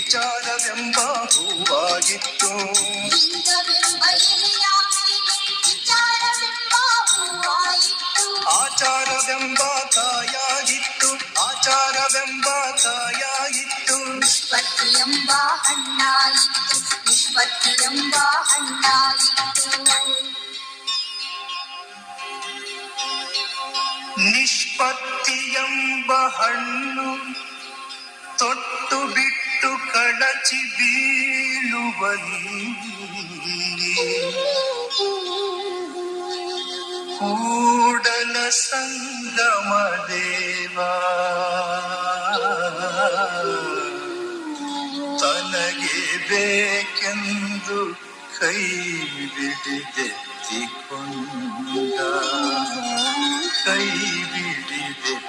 ವಿಚಾರವೆಂಬ ಹೂವಾಗಿತ್ತು. ಆಚಾರವೆಂಬ ಕಾಯಾಗಿತ್ತು, ಆಚಾರವೆಂಬ ಕಾಯಾಗಿತ್ತು. ನಿಷ್ಪತ್ತಿಯೆಂಬ ಹಣ್ಣಾಯಿತು, ನಿಷ್ಪತ್ತಿಯೆಂಬ ಹಣ್ಣಾಯಿತು. ನಿಷ್ಪತ್ತಿಯೆಂಬ ಹಣ್ಣು ತೊಟ್ಟು ಬಿಟ್ಟು ಕಳಚಿ ಬೀಳುವಲ್ಲಿ ಕೂಡಲ ಸಂಗಮ ದೇವ ತನಗೆ ಬೇಕೆಂದು ಕೈ ಬಿಡಿದೆತ್ತಿಕೊಂಡ, ಕೈ ಬಿಡಿದೆತ್ತಿಕೊಂಡ.